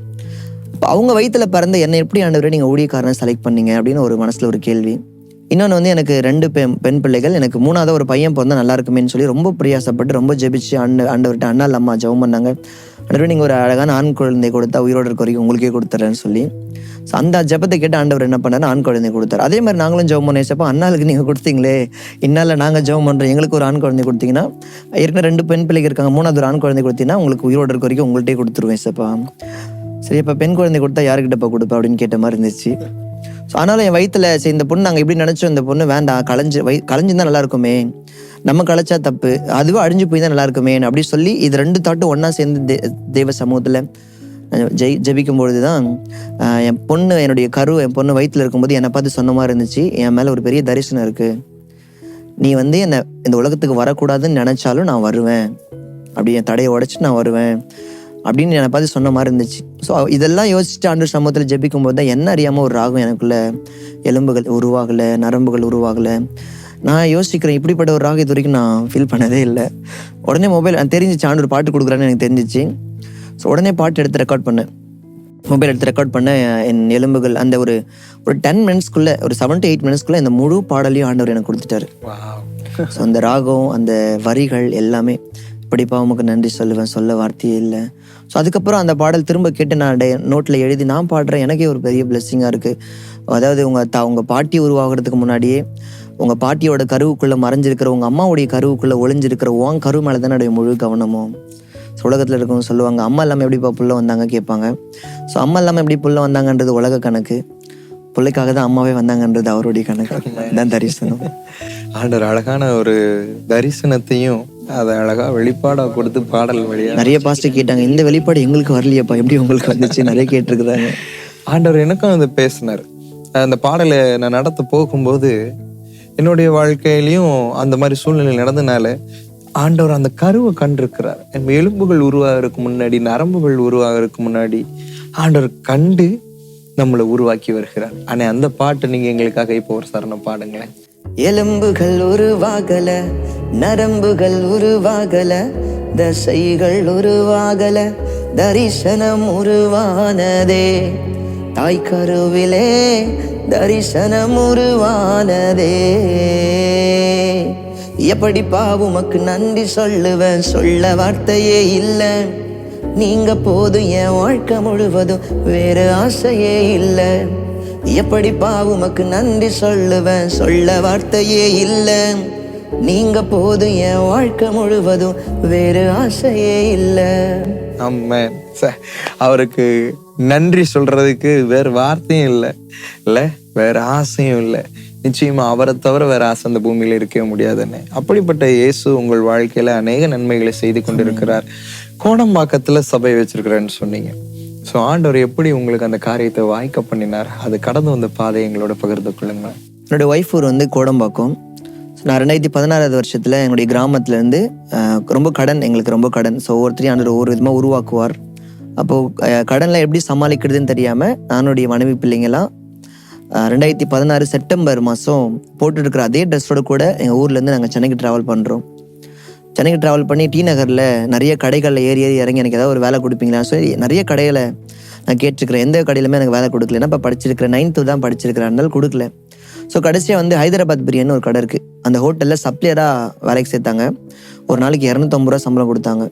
இப்போ அவங்க வயிற்றுல பிறந்த என்னை எப்படி ஆண்டவரை நீங்கள் ஊழியக்காரனை செலக்ட் பண்ணீங்க அப்படின்னு ஒரு மனசில் ஒரு கேள்வி. இன்னொன்று வந்து எனக்கு 2 பெண் பிள்ளைகள், எனக்கு 3ஆவது ஒரு பையன் பிறந்தா நல்லா இருக்குமேன்னு சொல்லி ரொம்ப பிரயாசப்பட்டு ரொம்ப ஜெபிச்சு ஆண்டவர்கிட்ட அண்ணா அம்மா ஜெபம் பண்ணாங்க. ஆண்டவரே நீங்கள் ஒரு அழகான ஆண் குழந்தை கொடுத்தா உயிரோடு இருக்க வரைக்கும் உங்களுக்கே கொடுத்துட்றேன்னு சொல்லி. ஸோ அந்த ஜெபத்தை கேட்டு ஆண்டவர் என்ன பண்ணாரு, ஆண் குழந்தை கொடுத்தாரு. அதே மாதிரி நாங்களும் ஜெபம் பண்ண வச்சப்போ, அண்ணாளுக்கு நீங்கள் கொடுத்தீங்களே, இன்னால நாங்கள் ஜெபம் பண்ணுறோம், எங்களுக்கு ஒரு ஆண் குழந்தை கொடுத்தீங்கன்னா, ஏற்கனவே 2 பெண் பிள்ளைகள் இருக்காங்க, 3ஆவது ஒரு ஆண் குழந்தை கொடுத்தீங்கன்னா உங்களுக்கு உயிரோடு இருக்க வரைக்கும் உங்கள்கிட்டே கொடுத்துருவேன் சப்பா. சரி, இப்போ பெண் குழந்தை கொடுத்தா யாருக்கிட்டப்பா கொடுப்பா அப்படின்னு கேட்ட மாதிரி இருந்துச்சு. ஸோ ஆனாலும் என் வயிற்றுல சரி இந்த பொண்ணு நாங்கள் எப்படி நினச்சோம், இந்த பொண்ணு வேண்டாம், களைஞ்சுதான் நல்லா இருக்குமே, நம்ம களைச்சா தப்பு, அதுவே அழிஞ்சு போய் தான் நல்லா இருக்குமே அப்படி சொல்லி இது 2 தாட்டும் ஒன்றா சேர்ந்து தெய்வ சமூகத்தில் ஜெபிக்கும் பொழுது தான் என் பொண்ணு, என்னுடைய என் பொண்ணு வயிற்றுல இருக்கும்போது என்னை பார்த்து சொன்ன மாதிரி இருந்துச்சு, என் மேலே ஒரு பெரிய தரிசனம் இருக்குது, நீ வந்து என்னை இந்த உலகத்துக்கு வரக்கூடாதுன்னு நினச்சாலும் நான் வருவேன், அப்படி என் தடையை உடைச்சிட்டு நான் வருவேன் அப்படின்னு என்னை பார்த்து சொன்ன மாதிரி இருந்துச்சு. ஸோ இதெல்லாம் யோசிச்சுட்டு ஆண்டவர் சமூகத்தில் ஜெபிக்கும் போது தான் என்ன அறியாமல் ஒரு ராகம் எனக்குள்ள எலும்புகள் உருவாகலை, நரம்புகள் உருவாகலை. நான் யோசிக்கிறேன், இப்படிப்பட்ட ஒரு ராகம் இது வரைக்கும் நான் ஃபீல் பண்ணதே இல்லை. உடனே மொபைல் தெரிஞ்சிச்சு ஆண்டவர் பாட்டு கொடுக்குறான்னு எனக்கு தெரிஞ்சிச்சு. ஸோ உடனே பாட்டு எடுத்து ரெக்கார்ட் பண்ணேன், மொபைல் எடுத்து ரெக்கார்ட் பண்ண என் எலும்புகள் அந்த ஒரு 10 மினிட்ஸ்க்குள்ளே, ஒரு 7 to 8 மினிட்ஸ்க்குள்ளே இந்த முழு பாடலையும் ஆண்டவர் எனக்கு கொடுத்துட்டாரு. ஸோ அந்த ராகம், அந்த வரிகள் எல்லாமே படிப்பா உமக்கு நன்றி சொல்லுவேன், சொல்ல வார்த்தையே இல்லை. ஸோ அதுக்கப்புறம் அந்த பாடல் திரும்ப கேட்டு நான் நோட்டில் எழுதி நான் பாடுறேன். எனக்கே ஒரு பெரிய பிளெஸ்ஸிங்காக இருக்குது. அதாவது உங்கள் பாட்டி உருவாகிறதுக்கு முன்னாடியே உங்கள் பாட்டியோட கருவுக்குள்ளே மறைஞ்சிருக்கிற, உங்கள் அம்மாவுடைய கருவுக்குள்ளே ஒளிஞ்சிருக்கிற உன் கரு மேலே தான் என்னுடைய முழு கவனமும். ஸோ உலகத்தில் இருக்கவங்க சொல்லுவாங்க, அம்மா இல்லாமல் எப்படிப்பா புள்ள வந்தாங்க கேட்பாங்க. ஸோ அம்மா இல்லாமல் எப்படி புள்ள வந்தாங்கன்றது உலக கணக்கு, பிள்ளைக்காக தான் அம்மாவே வந்தாங்கன்றது அவருடைய கணக்கு. தான் தரிசனம். ஆண்டவர் அழகான ஒரு தரிசனத்தையும் அதை அழகா வெளிப்பாடா கொடுத்து பாடல் வழியா நிறைய பாஸ்டர் கேட்டாங்க, இந்த வெளிப்பாடு எங்களுக்கு வரலையப்பா, எப்படி உங்களுக்கு வந்துச்சு, நிறைய கேட்டிருக்கிறாங்க. ஆண்டவர் எனக்கும் அதை பேசினார். அந்த பாடலை நான் நடத்த போகும்போது என்னுடைய வாழ்க்கையிலையும் அந்த மாதிரி சூழ்நிலை நடந்தனால ஆண்டவர் அந்த கருவை கண்டிருக்கிறார். நம்ம எலும்புகள் உருவாகிறதுக்கு முன்னாடி, நரம்புகள் உருவாகிறதுக்கு முன்னாடி ஆண்டவர் கண்டு நம்மளை உருவாக்கி வருகிறார். ஆனா அந்த பாட்டு நீங்க எங்களுக்காக இப்போ ஒரு சரணம் பாடுங்களேன். எலும்புகள் உருவாகல, நரம்புகள் உருவாகல, தசைகள் உருவாகல, தரிசனம் உருவானதே, தாய் கருவிலே தரிசனம் உருவானதே, எப்படிப்பா உமக்கு நன்றி சொல்லுவேன், சொல்ல வார்த்தையே இல்லை, நீங்க போதும் என் வாழ்க்கை முழுவதும் வேறு ஆசையே இல்லை, எப்படிப்பா உமக்கு நன்றி சொல்லுவேன், சொல்ல வார்த்தையே இல்லை, நீங்க போதும் என் வாழ்க்கை முழுவதும் வேறு ஆசையே இல்லை. ஆமென். அவருக்கு நன்றி சொல்றதுக்கு வேற வார்த்தையும் இல்லை, வேற ஆசையும் இல்லை. நிச்சயமா அவரை தவிர வேற ஆசை அந்த பூமியில இருக்கவே முடியாதுன்னு. அப்படிப்பட்ட இயேசு உங்கள் வாழ்க்கையில அநேக நன்மைகளை செய்து கொண்டிருக்கிறார். கோடம்பாக்கத்துல சபை வச்சிருக்கிறேன்னு சொன்னீங்க. ஸோ ஆண்டவர் எப்படி உங்களுக்கு அந்த காரியத்தை வாய்க்க பண்ணினார், அது கடந்து வந்த பாதை எங்களோட பகிர்ந்து கொள்ளுங்க. என்னோட ஒய்ஃப் ஊர் வந்து கோடம்பாக்கம். நான் 2016 வருஷத்தில் எங்களுடைய கிராமத்துலேருந்து ரொம்ப கடன், எங்களுக்கு ரொம்ப கடன். ஸோ ஒவ்வொருத்தரையும் ஆண்டவர் ஒவ்வொரு விதமாக உருவாக்குவார். அப்போது கடனில் எப்படி சமாளிக்கிறதுன்னு தெரியாமல் நானுடைய மனைவி பிள்ளைங்களாம் 2016 செப்டம்பர் மாதம் போட்டுருக்கிற அதே ட்ரெஸ்ஸோடு கூட எங்கள் ஊர்லேருந்து நாங்கள் சென்னைக்கு ட்ராவல் பண்ணுறோம். சென்னைக்கு ட்ராவல் பண்ணி டி நகரில் நிறைய கடைகளில் ஏறி இறங்கி எனக்கு ஏதாவது ஒரு வேலை கொடுப்பீங்களான்னு சொல்லி நிறைய கடைகளை நான் கேட்டிருக்கிறேன். எந்த கடையிலுமே எனக்கு வேலை கொடுக்கல. ஏன்னா இப்போ படிச்சிருக்கிறேன், 9th தான் படிச்சிருக்கிறேன், அதனால கொடுக்கல. ஸோ கடைசியாக வந்து ஹைதராபாத் பிரியாணி ஒரு கடை இருக்குது, அந்த ஹோட்டலில் சப்ளையராக வேலைக்கு சேர்த்தாங்க. ஒரு நாளைக்கு 250 ரூபா சம்பளம் கொடுத்தாங்க.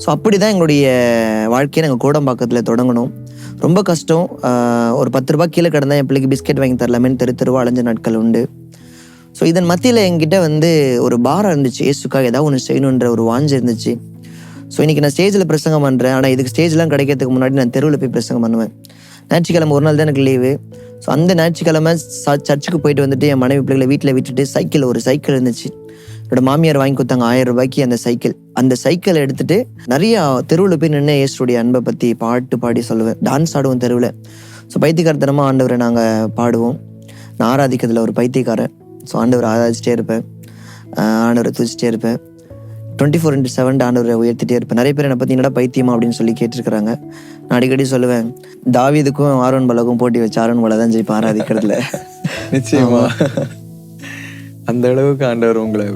ஸோ அப்படி தான் எங்களுடைய வாழ்க்கையை நாங்கள் கோடம்பாக்கத்தில் தொடங்கணும். ரொம்ப கஷ்டம். ஒரு 10 ரூபா கீழே கிடந்தா என் பிள்ளைக்கு பிஸ்கெட் வாங்கி தரலாமேன்னு தெருவா அலைஞ்ச நாட்கள் உண்டு. ஸோ இதன் மத்தியில் என்கிட்ட வந்து ஒரு பாரம் இருந்துச்சு, ஏசுக்காக ஏதாவது ஒன்று செய்யணுன்ற ஒரு வாஞ்சை இருந்துச்சு. ஸோ இன்றைக்கி நான் ஸ்டேஜில் பிரசங்கம் பண்ணுறேன். ஆனால் இதுக்கு ஸ்டேஜ்லாம் கிடைக்கிறதுக்கு முன்னாடி நான் தெருவில் போய் பிரசங்கம் பண்ணுவேன். ஞாயிற்றுக்கிழமை ஒரு நாள் தான் எனக்கு லீவு. ஸோ அந்த ஞாயிற்றுக்கிழமை சர்ச்சுக்கு போயிட்டு வந்துட்டு என் மனைவி பிள்ளைகளை வீட்டில் விட்டுட்டு ஒரு சைக்கிள் இருந்துச்சு, என்னோட மாமியார் வாங்கி கொடுத்தாங்க 1000 ரூபாய்க்கு அந்த சைக்கிளை எடுத்துகிட்டு நிறையா தெருவில் போய் நின்று இயேசுடைய அன்பை பற்றி பாட்டு பாடி சொல்லுவேன், டான்ஸ் ஆடுவோம் தெருவில். ஸோ பைத்தியக்காரத்தனமாக ஆண்டவரை நாங்கள் பாடுவோம். நான் ஆராதிக்கிறதுல ஒரு பைத்தியக்காரன். ஸோ ஆண்டவரை ஆராதிச்சிட்டே இருப்பேன், ஆண்டவரை துதிச்சிட்டே இருப்பேன். 24/7 ஆண்டவரை உயர்த்திட்டே இருப்பேன். நிறைய பேர் என்னை பற்றி என்னடா பைத்தியமா அப்படின்னு சொல்லி கேட்டிருக்கிறாங்க. நான் அடிக்கடி சொல்லுவேன், தாவீதுக்கும் ஆரோன் பலக்கும் போட்டி வச்சு ஆரோன் பல தான் ஜெயிப்பேன் ஆராதிக்கிறதுல. நிச்சயமா அந்த அளவுக்கு ஆண்டவர் உங்களை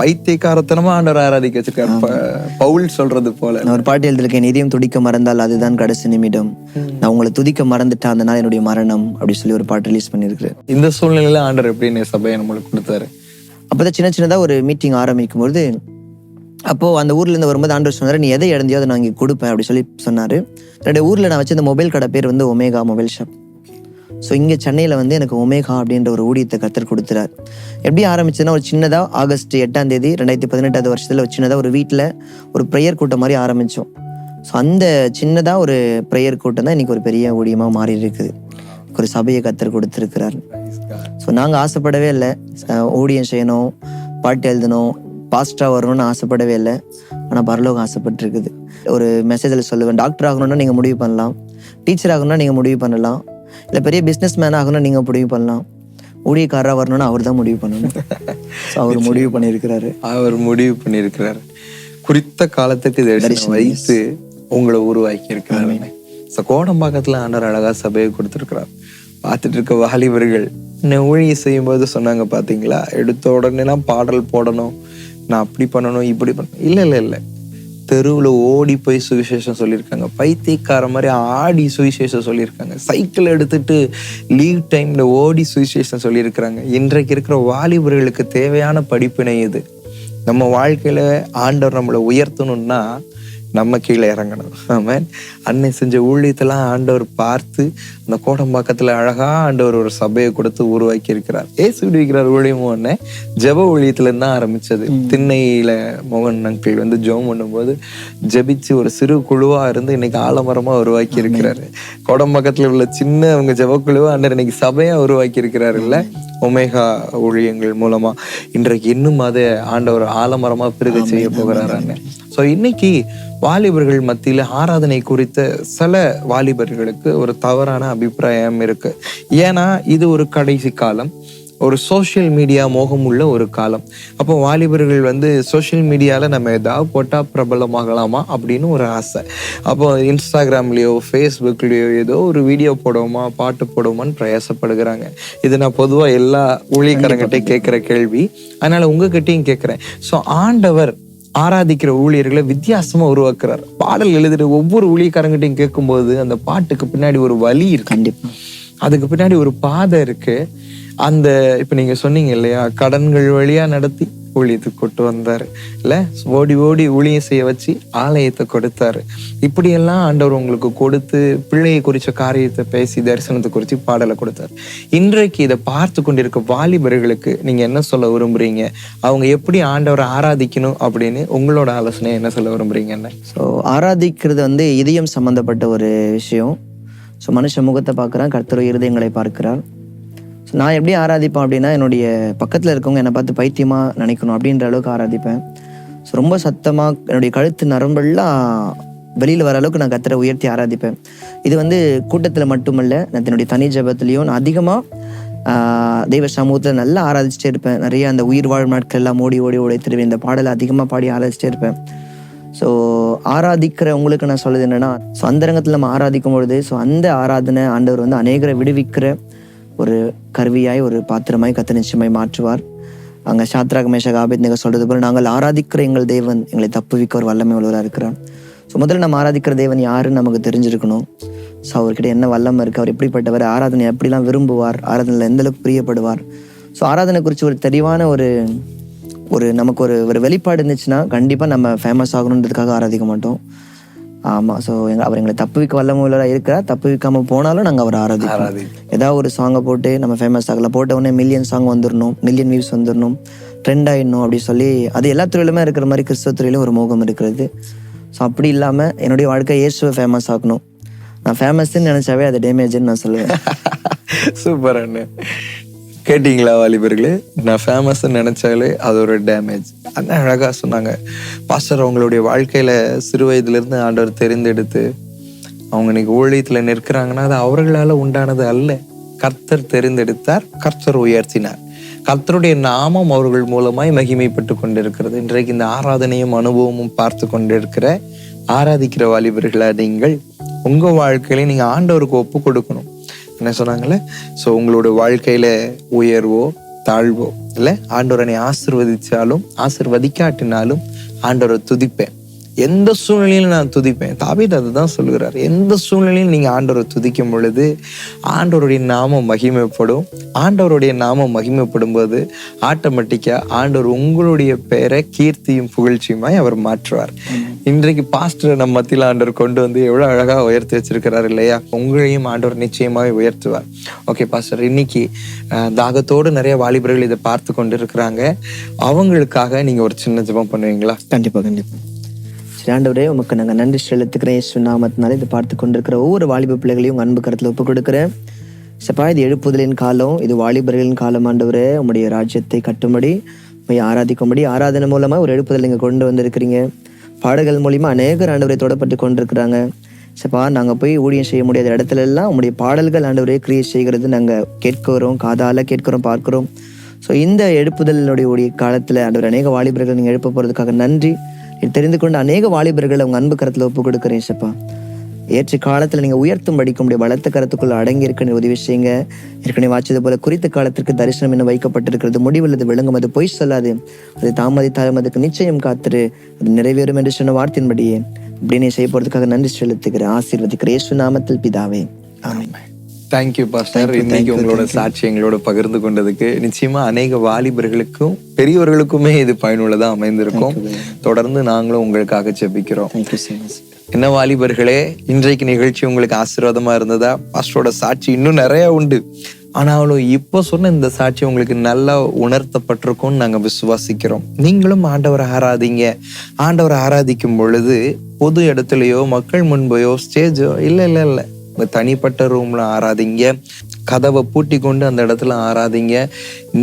பைத்தியக்காரத்தனமா ஆண்டவர் ஆராதிக்க வச்சிருக்காரு. பவுல் சொல்றது போல நான் ஒரு பாட்டு எழுதிருக்கேன், இதயம் துடிக்க மறந்தால் அதுதான் கடைசி நிமிடம், நான் உங்களை துதிக்க மறந்துட்டேன் அந்த நாள் என்னுடைய மரணம் அப்படி சொல்லி ஒரு பாட்டு ரிலீஸ் பண்ணியிருக்கிறேன். இந்த சூழ்நிலையில ஆண்டவர் எப்படி சபையை நம்மளுக்கு கொடுத்தாரு? அப்போதான் சின்னதாக ஒரு மீட்டிங் ஆரம்பிக்கும் பொழுது, அப்போது அந்த ஊர்லேருந்து வரும்போது ஆண்டவர் சொன்னார், நீ எதை இழந்தியோ அதை நான் இங்கே கொடுப்பேன் அப்படி சொல்லி சொன்னார். என்னுடைய ஊரில் நான் வச்ச இந்த மொபைல் கடை பேர் வந்து ஒமேகா மொபைல் ஷாப். ஸோ இங்கே சென்னையில் வந்து எனக்கு ஒமேகா அப்படின்ற ஒரு ஊழியத்தை கத்தர் கொடுத்துறார். எப்படி ஆரம்பிச்சதுன்னா, ஒரு சின்னதாக ஆகஸ்ட் 8ஆம் தேதி 2018 வருஷத்தில் ஒரு சின்னதாக ஒரு வீட்டில் ஒரு ப்ரேயர் கூட்டம் மாதிரி ஆரம்பித்தோம். ஸோ அந்த சின்னதாக ஒரு ப்ரேயர் கூட்டம் தான் இன்றைக்கி ஒரு பெரிய ஊழியமாக மாறி இருக்குது. ஒரு சபையை கத்தர் கொடுத்துருக்கிறார். ஸோ நாங்கள் ஆசைப்படவே இல்லை ஊழியம் செய்யணும், பாட்டு எழுதணும், பாஸ்டராக வரணும்னு ஆசைப்படவே இல்லை. ஆனால் பரலோகம் ஆசைப்பட்டுருக்குது. ஒரு மெசேஜில் சொல்லுவேன், டாக்டர் ஆகணும்னா நீங்கள் முடிவு பண்ணலாம், டீச்சர் ஆகணும்னா நீங்கள் முடிவு பண்ணலாம், இல்லை பெரிய பிஸ்னஸ் மேன் ஆகணும்னா நீங்கள் முடிவு பண்ணலாம், ஊழியக்காரராக வரணும்னா அவர் தான் முடிவு பண்ணணும். ஸோ அவர் முடிவு பண்ணியிருக்கிறாரு. குறித்த காலத்துக்கு வைத்து உங்களை உருவாக்கி இருக்கிறாரு. ஸோ கோடம்பாக்கத்தில் ஆண்டவர் அழகா சபையை கொடுத்துருக்கிறார். பார்த்துட்டு இருக்க வாலிபர்கள் ஊழியம் செய்யும்போது சொன்னாங்க பார்த்தீங்களா, எடுத்த உடனேலாம் பாடல் போடணும், நான் அப்படி பண்ணணும் இப்படி பண்ணணும், இல்லை தெருவில் ஓடி போய் சுவிசேஷம் சொல்லியிருக்காங்க. பைத்தியக்கார மாதிரி ஆடி சுவிசேஷம் சொல்லியிருக்காங்க. சைக்கிள் எடுத்துட்டு லீவ் டைம்ல ஓடி சுவிசேஷம் சொல்லியிருக்கிறாங்க. இன்றைக்கு இருக்கிற வாலிபர்களுக்கு தேவையான படிப்பினை இது. நம்ம வாழ்க்கையில ஆண்டவர் நம்மளை உயர்த்தணும்னா நம்ம கீழே இறங்கணும். ஆமாம். அன்னை செஞ்ச ஊழியத்தெல்லாம் ஆண்டவர் பார்த்து அந்த கோடம்பாக்கத்துல அழகா ஆண்டவர் ஒரு சபையை கொடுத்து உருவாக்கி இருக்கிறார். ஏசு விடுவிக்கிறார் ஊழியமும் ஒன்று ஜெப ஊழியத்துல இருந்தான் ஆரம்பிச்சது. திண்ணையில மோகன் அங்கிள் வந்து ஜெபம் பண்ணும்போது ஜெபிச்சு ஒரு சிறு குழுவா இருந்து இன்னைக்கு ஆலமரமா உருவாக்கி இருக்கிறாரு. கோடம்பாக்கத்துல உள்ள சின்ன அவங்க ஜெப குழுவா ஆண்டவர் இன்னைக்கு சபையா உருவாக்கி இருக்கிறாரு. இல்ல ஒமேகா ஊழியங்கள் மூலமா இன்றைக்கு இன்னும் அதை ஆண்டவர் ஆலமரமா பெருக செய்ய போகிறாரு. ஸோ இன்னைக்கு வாலிபர்கள் மத்தியில ஆராதனை குறித்த சில வாலிபர்களுக்கு ஒரு தவறான அபிப்பிராயம் இருக்கு. ஏன்னா இது ஒரு கடைசி காலம், ஒரு சோசியல் மீடியா மோகம் உள்ள ஒரு காலம். அப்போ வாலிபர்கள் வந்து சோசியல் மீடியால நம்ம ஏதாவது போட்டா பிரபலமாகலாமா அப்படின்னு ஒரு ஆசை. அப்போ இன்ஸ்டாகிராம்லயோ ஃபேஸ்புக்லயோ ஏதோ ஒரு வீடியோ போடுவோமா, பாட்டு போடுவோமான்னு பிரயாசப்படுகிறாங்க. இது நான் பொதுவா எல்லா ஊழியக்காரங்கிட்டையும் கேட்கிற கேள்வி, அதனால உங்ககிட்டையும் கேட்கிறேன். ஸோ ஆண்டவர் ஆராதிக்கிற ஊழியர்களை வித்தியாசமா உருவாக்குறார். பாடல் எழுதுற ஒவ்வொரு ஊழியக்காரங்கிட்டையும் கேட்கும்போது அந்த பாட்டுக்கு பின்னாடி ஒரு வலி இருக்கு, கண்டிப்பா அதுக்கு பின்னாடி ஒரு பாதை இருக்கு. அந்த இப்ப நீங்க சொன்னீங்க இல்லையா, கடன்கள் வழியா நடத்தி ஊழியத்துக்கு கொண்டு வந்தாரு, இல்ல ஓடி ஓடி ஊழியம் செய்ய வச்சு ஆலயத்தை கொடுத்தாரு. இப்படியெல்லாம் ஆண்டவர் உங்களுக்கு கொடுத்து பிள்ளையை குறிச்ச காரியத்தை பேசி தரிசனத்தை குறித்து பாடலை கொடுத்தாரு. இன்றைக்கு இதை பார்த்து கொண்டிருக்க வாலிபர்களுக்கு நீங்க என்ன சொல்ல விரும்புறீங்க? அவங்க எப்படி ஆண்டவரை ஆராதிக்கணும் அப்படின்னு உங்களோட ஆலோசனை என்ன சொல்ல விரும்புறீங்க? என்ன ஸோ ஆராதிக்கிறது வந்து இதயம் சம்பந்தப்பட்ட ஒரு விஷயம். ஸோ மனுஷ முகத்தை பார்க்குறான், கர்த்தர் இருதயங்களை பார்க்கிறார். ஸோ நான் எப்படி ஆராதிப்பேன் அப்படின்னா, என்னுடைய பக்கத்தில் இருக்கவங்க என்னை பார்த்து பைத்தியமாக நினைக்கணும் அப்படின்ற அளவுக்கு ஆராதிப்பேன். ஸோ ரொம்ப சத்தமாக என்னுடைய கழுத்து நரம்பெல்லாம் வெளியில் வர அளவுக்கு நான் கர்த்தரை உயர்த்தி ஆராதிப்பேன். இது வந்து கூட்டத்தில் மட்டுமல்ல, நான் என்னுடைய தனி ஜெபத்துலேயும் நான் அதிகமாக தெய்வ சமூகத்தில் நல்லா ஆராதிச்சிட்டே இருப்பேன். நிறைய அந்த உயிர் வாழ் நாட்கள் எல்லாம் ஓடி ஓடி உடைத்திருவேன். இந்த பாடலை அதிகமாக பாடி ஆராதிச்சிட்டே இருப்பேன். ஸோ ஆராதிக்கிறவங்களுக்கு நான் சொல்லுது என்னென்னா, ஸோ அந்த ரங்கத்தில் நம்ம ஆராதிக்கும் பொழுது ஸோ அந்த ஆராதனை ஆண்டவர் வந்து அநேகரை விடுவிக்கிற ஒரு கருவியாய், ஒரு பாத்திரமாய் கர்த்தர் நிச்சயமாய் மாற்றுவார். அங்கே சாத்ராக் மேஷாக் ஆபேத்நேகோ சொல்றது போல, நாங்கள் ஆராதிக்கிற எங்கள் தேவன் எங்களை தப்புவிக்க ஒரு வல்லமை உள்ளவராக இருக்கிறார். ஸோ முதல்ல நம்ம ஆராதிக்கிற தேவன் யாருன்னு நமக்கு தெரிஞ்சிருக்கணும். ஸோ அவர்கிட்ட என்ன வல்லமை இருக்குது, அவர் எப்படிப்பட்டவர், ஆராதனை எப்படிலாம் விரும்புவார், ஆராதனையில் எந்த அளவுக்கு பிரியப்படுவார். ஸோ ஆராதனை குறித்து ஒரு தெளிவான ஒரு நமக்கு ஒரு வெளிப்பாடு இருந்துச்சுன்னா கண்டிப்பாக நம்ம ஃபேமஸ் ஆகணுன்றதுக்காக ஆராதிக்க மாட்டோம். ஆமாம். ஸோ அவர் எங்களை தப்புவிக்க வல்லமை உள்ளவராக இருக்கிறார். தப்புவிக்காமல் போனாலும் நாங்கள் அவர் ஆராதிக்கிறோம். ஏதாவது ஒரு சாங்கை போட்டு நம்ம ஃபேமஸ் ஆகலாம், போட்ட உடனே மில்லியன் சாங் வந்துடணும், மில்லியன் வியூஸ் வந்துடணும், ட்ரெண்ட் ஆகிடணும் அப்படி சொல்லி, அது எல்லா துறையிலுமே இருக்கிற மாதிரி கிறிஸ்தவ துறையிலும் ஒரு மோகம் இருக்கிறது. ஸோ அப்படி இல்லாமல் என்னுடைய வாழ்க்கை இயேசுவை ஃபேமஸ் ஆகணும். நான் ஃபேமஸ்ன்னு நினச்சாவே அது டேமேஜ்ன்னு நான் சொல்லுவேன். சூப்பர் அண்ணே. கேட்டிங்களா வாலிபர்களே? நான் ஃபேமஸ்ன்னு நினச்சாலே அது ஒரு டேமேஜ். அண்ணா அழகாக சொன்னாங்க. பாஸ்டர் அவங்களுடைய வாழ்க்கையில் சிறு வயதுலேருந்து ஆண்டவர் தெரிந்தெடுத்து அவங்க இன்னைக்கு ஊழியத்தில் நிற்கிறாங்கன்னா அது அவர்களால் உண்டானது அல்ல. கர்த்தர் தெரிந்தெடுத்தார், கர்த்தர் உயர்த்தினார். கர்த்தருடைய நாமம் அவர்கள் மூலமாய் மகிமைப்பட்டு கொண்டிருக்கிறது. இன்றைக்கு இந்த ஆராதனையும் அனுபவமும் பார்த்து கொண்டிருக்கிற ஆராதிக்கிற வாலிபர்களா நீங்கள் உங்க வாழ்க்கையில நீங்க ஆண்டவருக்கு ஒப்பு கொடுக்கணும். என்ன சொன்னாங்களே? ஸோ உங்களோட வாழ்க்கையில உயர்வோ தாழ்வோ இல்லை, ஆண்டவரனை ஆசிர்வதிச்சாலும் ஆசிர்வதிக்காட்டினாலும் ஆண்டவரை துதிப்பேன். எந்த சூழ்நிலையிலும் நான் துதிப்பேன். தாவீது அதுதான் சொல்லுகிறார். எந்த சூழ்நிலையும் நீங்க ஆண்டவரை துதிக்கும் பொழுது ஆண்டவருடைய நாமம் மகிமைப்படும். ஆண்டவருடைய நாமம் மகிமைப்படும் போது ஆட்டோமேட்டிக்கா ஆண்டவர் உங்களுடைய பெயரை கீர்த்தியும் புகழ்ச்சியுமாய் அவர் மாற்றுவார். இன்றைக்கு பாஸ்டர் நம்ம மத்தியில் ஆண்டவர் கொண்டு வந்து எவ்வளவு அழகா உயர்த்தி வச்சிருக்கிறார் இல்லையா? உங்களையும் ஆண்டவர் நிச்சயமாய் உயர்த்துவார். ஓகே பாஸ்டர், இன்னைக்கு தாகத்தோடு நிறைய வாலிபர்கள் இதை பார்த்து கொண்டு இருக்கிறாங்க. அவங்களுக்காக நீங்க ஒரு சின்ன ஜெபம் பண்ணுவீங்களா? கண்டிப்பா. ஆண்டவரே, உமக்கு நாங்கள் நன்றி செலுத்துக்கிறேன். இயேசு நாமத்தினால இதை பார்த்து கொண்டிருக்கிற ஒவ்வொரு வாலிப பிள்ளைகளையும் உங்கள் அன்பு கருத்தில் ஒப்பு கொடுக்குறேன். சப்பா, இது எழுப்புதலின் காலம், இது வாலிபர்களின் காலம். ஆண்டவரே, உம்முடைய ராஜ்யத்தை கட்டும்படி, உம்மை ஆராதிக்கும்படி ஆராதனை மூலமாக ஒரு எழுப்புதல் நீங்கள் கொண்டு வந்திருக்கிறீங்க. பாடல்கள் மூலிமா அநேகர் ஆண்டவரை தொடப்பட்டு கொண்டிருக்கிறாங்க. சப்பா, நாங்கள் போய் ஊழியம் செய்ய முடியாத இடத்துல எல்லாம் உங்களுடைய பாடல்கள் ஆண்டவரே கிரியேட் செய்கிறது நாங்கள் கேட்கிறோம், காதால் கேட்கிறோம், பார்க்கிறோம். ஸோ இந்த எழுப்புதலினுடைய காலத்தில் ஆண்டவர் அநேக வாலிபர்கள் நீங்கள் எழுப்ப போகிறதுக்காக நன்றி. தெரிந்து கொண்டு அநேக வாலிபர்களை உங்க அன்பு கரத்துல ஒப்பு கொடுக்குறேன். சப்பா, ஏற்ற காலத்துல நீங்க உயர்த்தும் படிக்க பலத்த கருத்துக்குள்ள அடங்கி இருக்க உதவி செய்யுங்க. ஏற்கனவே வாச்சது போல குறித்த காலத்திற்கு தரிசனம் என்ன வைக்கப்பட்டிருக்கிறது, முடிவுள்ளது விளங்கும், அது பொய் சொல்லாது, அது தாமதித்தாலும் அதுக்கு நிச்சயம் காத்துரு, அது நிறைவேறும் என்று சொன்ன வார்த்தையின்படியே இப்படின்னு செய்ய போறதுக்காக நன்றி செலுத்துகிறேன். ஆசீர்வதிக்கிறேன் இயேசு நாமத்தில் பிதாவே, ஆமென். Thank you pastor. இன்னைக்கு உங்களோட சாட்சி எங்களோட பகிர்ந்து கொண்டதுக்கு நிச்சயமா அநேக வாலிபர்களுக்கும் பெரியவர்களுக்குமே இது பயனுள்ளதா அமைந்திருக்கும். தொடர்ந்து நாங்களும் உங்களுக்காக ஜெபிக்கிறோம். என்ன வாலிபர்களே, இன்றைக்கு நிகழ்ச்சி உங்களுக்கு ஆசீர்வாதமா இருந்ததா? பாஸ்டரோட சாட்சி இன்னும் நிறைய உண்டு. ஆனாலும் இப்போ சொன்ன இந்த சாட்சி உங்களுக்கு நல்லா உணர்த்தப்பட்டிருக்கும்னு நாங்க விசுவாசிக்கிறோம். நீங்களும் ஆண்டவரை ஆராதிங்க. ஆண்டவரை ஆராதிக்கும் பொழுது பொது இடத்துலயோ மக்கள் முன்பையோ ஸ்டேஜோ இல்ல உங்க தனிப்பட்ட ரூம்ல ஆராதிங்க. கதவை பூட்டி கொண்டு அந்த இடத்துல ஆராதிங்க.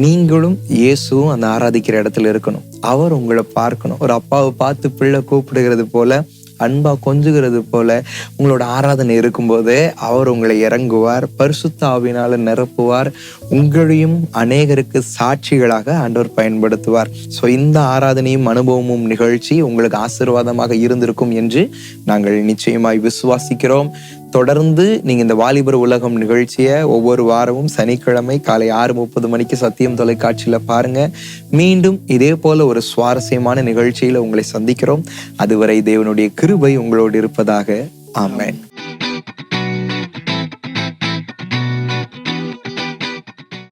நீங்களும் இயேசுவும் அந்த ஆராதிக்கிற இடத்துல இருக்கணும். அவர் உங்களை பார்க்கணும். ஒரு அப்பாவை பார்த்து பிள்ளை கூப்பிடுகிறது போல, அன்பா கொஞ்சுகிறது போல உங்களோட ஆராதனை இருக்கும்போதே அவர் உங்களை இறங்குவார், பரிசுத்த ஆவியினால நிரப்புவார், உங்களையும் அநேகருக்கு சாட்சிகளாக ஆண்டவர் பயன்படுத்துவார். ஸோ இந்த ஆராதனையும் அனுபவமும் நிகழ்ச்சி உங்களுக்கு ஆசீர்வாதமாக இருந்திருக்கும் என்று நாங்கள் நிச்சயமாய் விசுவாசிக்கிறோம். தொடர்ந்து நீங்க இந்த வாலிபர் உலகம் நிகழ்ச்சியை ஒவ்வொரு வாரமும் சனிக்கிழமை காலை 6:30 மணிக்கு சத்தியம் தொலைக்காட்சியில பாருங்க. மீண்டும் இதே போல ஒரு சுவாரஸ்யமான நிகழ்ச்சியில உங்களை சந்திக்கிறோம். அதுவரை தேவனுடைய கிருபை உங்களோடு இருப்பதாக. ஆமென்.